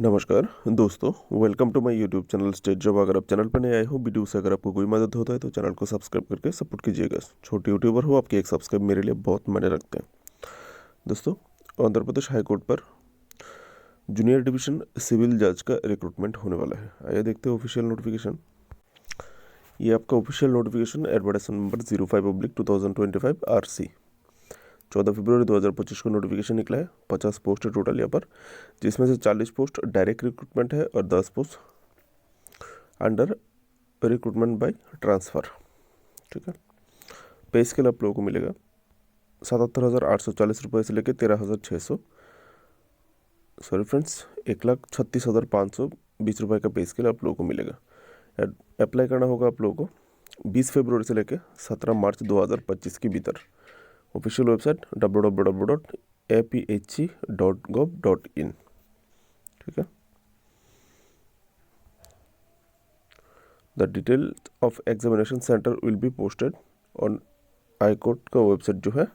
नमस्कार दोस्तों, welcome to my YouTube channel state job. अगर आप चैनल पर नए आए हो, वीडियो से अगर आपको कोई मदद होता है तो चैनल को सब्सक्राइब करके सपोर्ट कीजिएगा। छोटे यूट्यूबर हो, आपकी एक सब्सक्राइब मेरे लिए बहुत मायने रखते हैं। दोस्तों, आंध्र प्रदेश हाई कोर्ट पर जूनियर डिवीजन सिविल जज का रिक्रूटमेंट होने वाला है। आइए देखते हैं ऑफिशियल नोटिफिकेशन। ये आपका official notification advertisement number 05/2025 RC 14 फरवरी 2025 को नोटिफिकेशन निकला है। 50 पोस्ट है टोटल यहाँ पर, जिसमें से 40 पोस्ट डायरेक्ट रिक्रूटमेंट है और 10 post under recruitment by transfer. ठीक है। पे स्केल आप लोगों को मिलेगा 77,840 से लेकर 13,600 सॉरी फ्रेंड्स 1,36,520 रुपये का पे स्केल आप लोगों को मिलेगा। अप्लाई करना होगा आप लोगों को 20 फरवरी से लेकर 17 मार्च 2025 के भीतर। Official website www.aphe.gov.in। ठीक है। The detail of examination centre will be posted on high court का वेबसाइट जो है,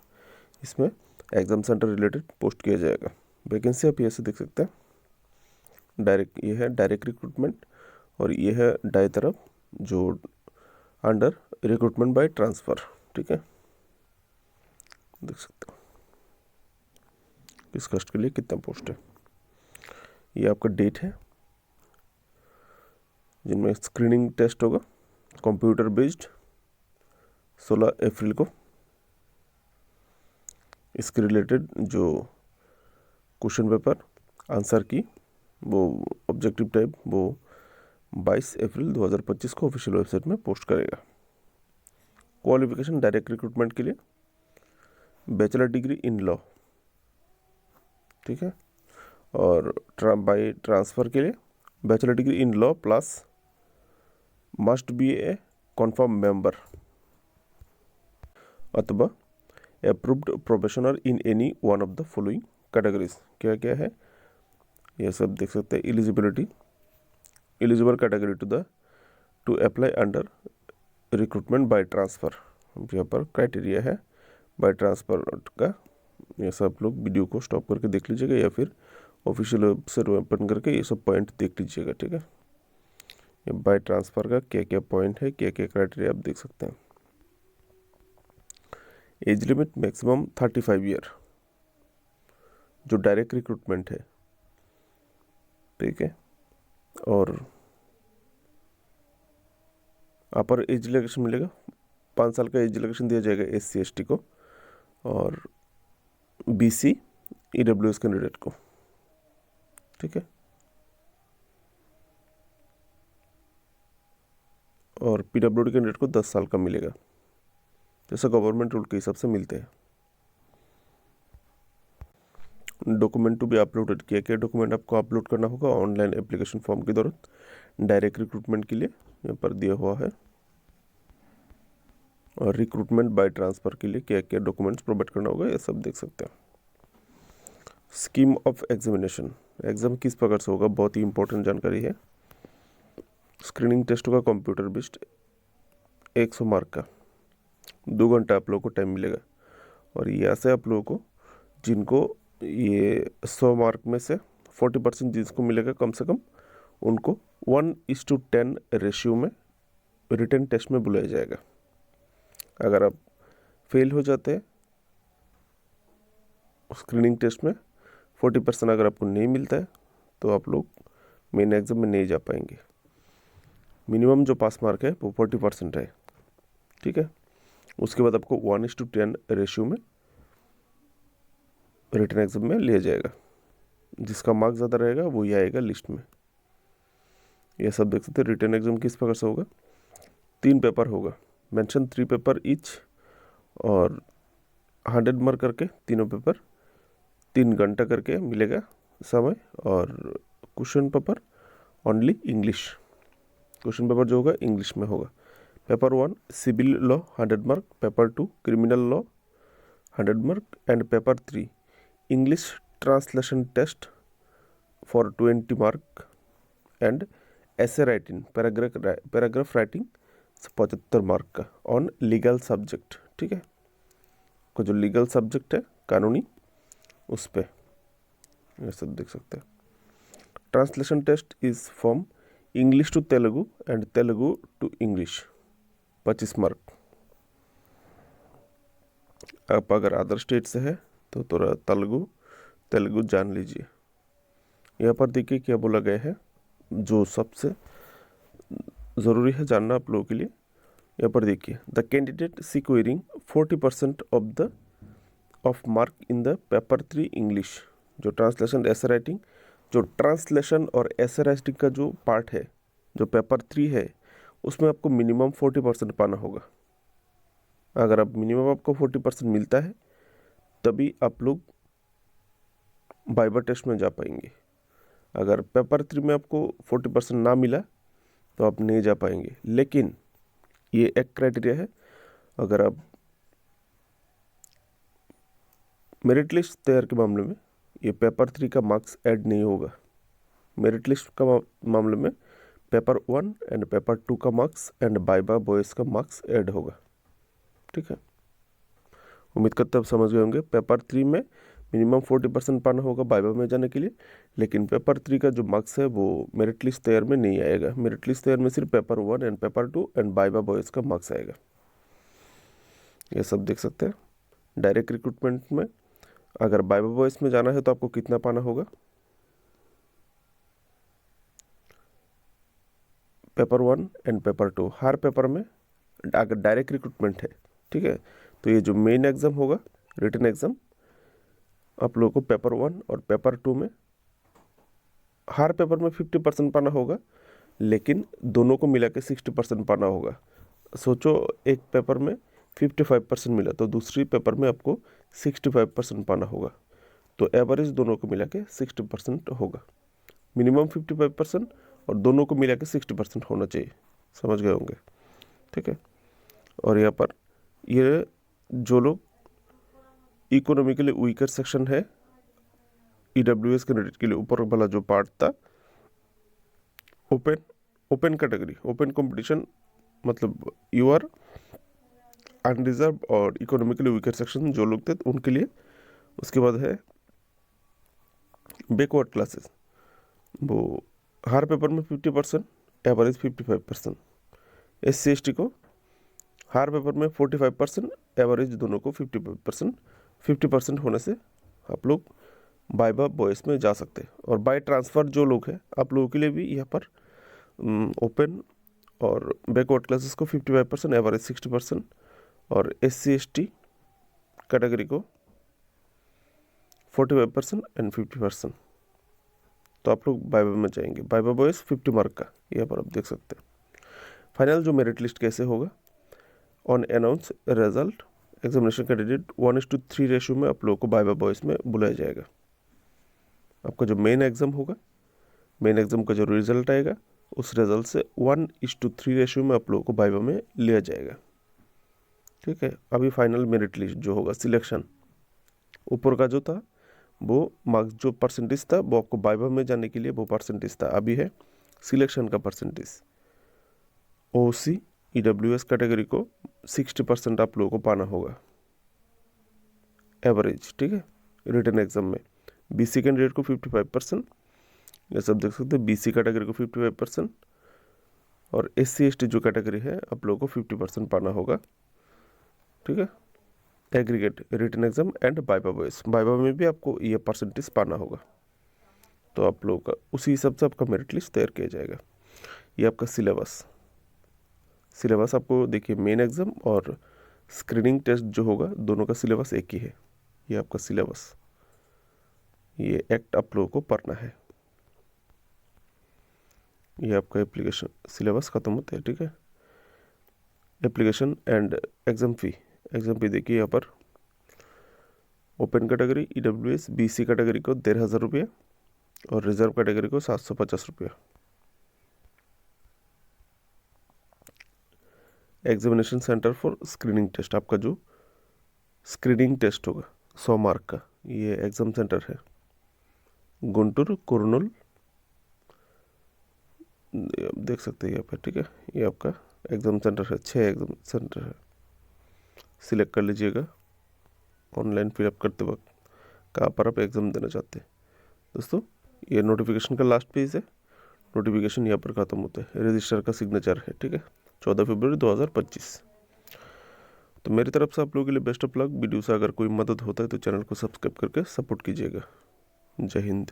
इसमें एग्जाम सेंटर रिलेटेड पोस्ट किया जाएगा। वैकेंसी आप ये से देख सकते हैं। डायरेक्ट ये है डायरेक्ट रिक्रूटमेंट और ये है दाएं तरफ जो अंडर रिक्रूटमेंट बाय ट्रांसफ़र। ठीक है, देख सकते हो किस कास्ट के लिए कितना पोस्ट है। ये आपका डेट है जिनमें स्क्रीनिंग टेस्ट होगा कंप्यूटर बेस्ड 16 अप्रैल को। इसके रिलेटेड जो क्वेश्चन पेपर आंसर की वो ऑब्जेक्टिव टाइप वो 22 अप्रैल 2025 को ऑफिशियल वेबसाइट में पोस्ट करेगा। क्वालिफिकेशन डायरेक्ट रिक्रूटमेंट के लिए बैचलर डिग्री इन लॉ। ठीक है। और बाय ट्रांसफ़र के लिए bachelor degree in law plus must be a confirm member अथवा approved professional in any one of the following categories. क्या क्या है ये सब देख सकते हैं। Eligible category to apply under recruitment by transfer. यहाँ पर क्राइटेरिया है बाय ट्रांसफ़र का। ये सब लोग वीडियो को स्टॉप करके देख लीजिएगा या फिर ऑफिशियल वेबसाइट ओपन करके ये सब पॉइंट देख लीजिएगा। ठीक है। ये बाय ट्रांसफ़र का क्या क्या पॉइंट है, क्या क्या क्राइटेरिया आप देख सकते हैं। एज लिमिट मैक्सिमम 35 ईयर जो डायरेक्ट रिक्रूटमेंट है। ठीक है। और अपर एज रिलैक्सेशन मिलेगा, 5 साल का एज रिलैक्सेशन दिया जाएगा SC ST को और BC EWS कैंडिडेट को। ठीक है। और PWD कैंडिडेट को 10 साल का मिलेगा, जैसा गवर्नमेंट रूल के हिसाब से मिलते हैं। डॉक्यूमेंट टू बी अपलोडेड, क्या क्या डॉक्यूमेंट आपको अपलोड करना होगा ऑनलाइन एप्लीकेशन फॉर्म के दौरान डायरेक्ट रिक्रूटमेंट के लिए यहाँ पर दिया हुआ है। और रिक्रूटमेंट बाय ट्रांसफ़र के लिए क्या क्या डॉक्यूमेंट्स प्रोवाइड करना होगा ये सब देख सकते हैं। स्कीम ऑफ एग्जामिनेशन, एग्ज़ाम किस प्रकार से होगा, बहुत ही इंपॉर्टेंट जानकारी है। स्क्रीनिंग टेस्ट होगा कंप्यूटर बेस्ड 100 मार्क का, 2 घंटा आप लोगों को टाइम मिलेगा। और यहाँ से आप लोगों को जिनको ये 100 मार्क में से 40% जिसको मिलेगा कम से कम, उनको 1:10 रेशियो में रिटन टेस्ट में बुलाया जाएगा। अगर आप फेल हो जाते हैं स्क्रीनिंग टेस्ट में, 40% अगर आपको नहीं मिलता है तो आप लोग मेन एग्ज़ाम में नहीं जा पाएंगे। मिनिमम जो पास मार्क है वो 40% है। ठीक है। उसके बाद आपको 1:10 रेशियो में रिटन एग्जाम में लिया जाएगा। जिसका मार्क ज़्यादा रहेगा वो ही आएगा लिस्ट में। यह सब देख सकते हैं। रिटन एग्जाम किस प्रकार से होगा, 3 पेपर होगा, मेंशन 3 पेपर ईच और 100 मार्क करके तीनों पेपर 3 घंटा करके मिलेगा समय। और question paper only English, question paper जो होगा इंग्लिश में होगा। Paper 1 civil law 100 mark, paper 2 criminal law 100 mark and paper 3 English translation test for 20 mark and essay writing paragraph writing 75 mark का ऑन लीगल सब्जेक्ट। ठीक है। को जो legal subject है कानूनी, उस पर ये सब देख सकते हैं। Translation test is from English to Telugu and Telugu to English, 25 mark. आप अगर अदर स्टेट से है तो थोड़ा तेलुगु जान लीजिए। यहाँ पर देखिए क्या बोला गया है, जो सबसे ज़रूरी है जानना आप लोगों के लिए। यहाँ पर देखिए, the candidate securing 40% of mark in the paper 3 English. जो ट्रांसलेशन ऐसे राइटिंग, जो ट्रांसलेशन और ऐसे राइटिंग का जो पार्ट है, जो पेपर 3 है, उसमें आपको मिनिमम 40% पाना होगा। अगर आप मिनिमम आपको 40% मिलता है तभी आप लोग वाइवा टेस्ट में जा पाएंगे। अगर पेपर 3 में आपको 40% ना मिला तो आप नहीं जा पाएंगे। लेकिन ये एक क्राइटेरिया है, अगर आप मेरिट लिस्ट तैयार के मामले में ये पेपर 3 का मार्क्स ऐड नहीं होगा। मेरिट लिस्ट का मामले में पेपर 1 एंड पेपर 2 का मार्क्स एंड वाइवा बॉयज़ का मार्क्स ऐड होगा। ठीक है, उम्मीद करते हैं आप समझ गए होंगे। पेपर 3 में मिनिमम 40% पाना होगा वाइवा में जाने के लिए, लेकिन पेपर 3 का जो मार्क्स है वो मेरिट लिस्ट तैयार में नहीं आएगा। मेरिट लिस्ट तैयार में सिर्फ paper 1 and paper 2 and viva boys का मार्क्स आएगा। ये सब देख सकते हैं। डायरेक्ट रिक्रूटमेंट में अगर वाइवा बॉयज़ में जाना है तो आपको कितना पाना होगा, paper 1 and paper 2 her paper में। अगर डायरेक्ट रिक्रूटमेंट है, ठीक है, तो ये जो मेन एग्ज़ाम होगा, रिटन एग्ज़ाम, आप लोगों को पेपर 1 और पेपर 2 में हर पेपर में 50% पाना होगा, लेकिन दोनों को मिला के 60% पाना होगा। सोचो एक पेपर में 55% मिला तो दूसरी पेपर में आपको 65% पाना होगा, तो एवरेज दोनों को मिला के 60% होगा। मिनिमम 55% और दोनों को मिला के 60% होना चाहिए। समझ गए होंगे, ठीक है। और यहाँ पर ये जो लोग इकोनॉमिकली वीकर सेक्शन है, ईडब्ल्यूएस कैंडिडेट के लिए ऊपर वाला जो पार्ट था, ओपन कैटेगरी, ओपन कंपटीशन, मतलब यू आर अनरिजर्व और इकोनॉमिकली वीकर सेक्शन जो लोग थे उनके लिए। उसके बाद है बैकवर्ड क्लासेस, वो हर पेपर में 50%, एवरेज 55%। SC ST को हर पेपर में 45%, एवरेज दोनों को 55%। 50% होने से आप लोग वाइवा बॉयज़ में जा सकते हैं। और बाय ट्रांसफ़र जो लोग हैं, आप लोगों के लिए भी यहाँ पर ओपन और बैकवर्ड क्लासेस को 55%, एवरेज 60%, और SC ST कैटेगरी को 45% एंड 50%। तो आप लोग वाइवा में जाएंगे। वाइवा बॉयज़ 50 मार्क का, यहाँ पर आप देख सकते हैं। फाइनल जो मेरिट लिस्ट कैसे होगा, on announce result examination candidate 1:3 ratio में आप लोगों को वाइवा बॉयज़ में बुलाया जाएगा। आपका जो मेन एग्ज़ाम होगा, मेन एग्ज़ाम का जो रिजल्ट आएगा, उस रिजल्ट से 1:3 रेशियो में आप लोगों को वाइवा में लिया जाएगा। ठीक है, अभी फाइनल मेरिट लिस्ट जो होगा, सिलेक्शन, ऊपर का जो था वो मार्क्स जो परसेंटेज था वो आपको वाइवा में जाने के लिए वो परसेंटेज था। अभी है सिलेक्शन का परसेंटेज। OC EWS कैटेगरी को 60% आप लोगों को पाना होगा एवरेज। ठीक है, रिटन एग्जाम में BC कैंडिडेट को 55%, ये सब देख सकते हैं। BC कैटेगरी को 55% और SC ST जो कैटेगरी है आप लोगों को 50% पाना होगा। ठीक है, aggregate written exam and viva boys, viva में भी आपको ये परसेंटेज पाना होगा। तो आप लोगों का उसी हिसाब से आपका मेरिट लिस्ट तैयार किया जाएगा। ये आपका सिलेबस आपको देखिए, मेन एग्ज़ाम और स्क्रीनिंग टेस्ट जो होगा दोनों का सिलेबस एक ही है। ये आपका सिलेबस, ये एक्ट आप लोगों को पढ़ना है। ये आपका एप्लीकेशन सिलेबस ख़त्म होता है। ठीक है, एप्लीकेशन एंड एग्ज़ाम फ़ी देखिए यहाँ पर। Open category EWS BC category को 13,000 रुपये और रिजर्व कैटेगरी को 750 रुपये। Examination centre for screening test, आपका जो स्क्रीनिंग टेस्ट होगा 100 मार्क का, ये एग्ज़ाम सेंटर है गुंटूर कुरनूल, देख सकते हैं यहाँ पर। ठीक है, ये आपका एग्ज़ाम सेंटर है, 6 एग्ज़ाम सेंटर है। सिलेक्ट कर लीजिएगा ऑनलाइन फिलअप करते वक्त कहाँ पर आप एग्ज़ाम देना चाहते हैं। दोस्तों ये नोटिफिकेशन का लास्ट पेज है, नोटिफिकेशन यहाँ पर ख़त्म होता है, रजिस्ट्रार का सिग्नेचर है, ठीक है, 14 फरवरी 2025। तो मेरी तरफ से आप लोगों के लिए बेस्ट ऑफ लक। वीडियो से अगर कोई मदद होता है तो चैनल को सब्सक्राइब करके सपोर्ट कीजिएगा। जय हिंद।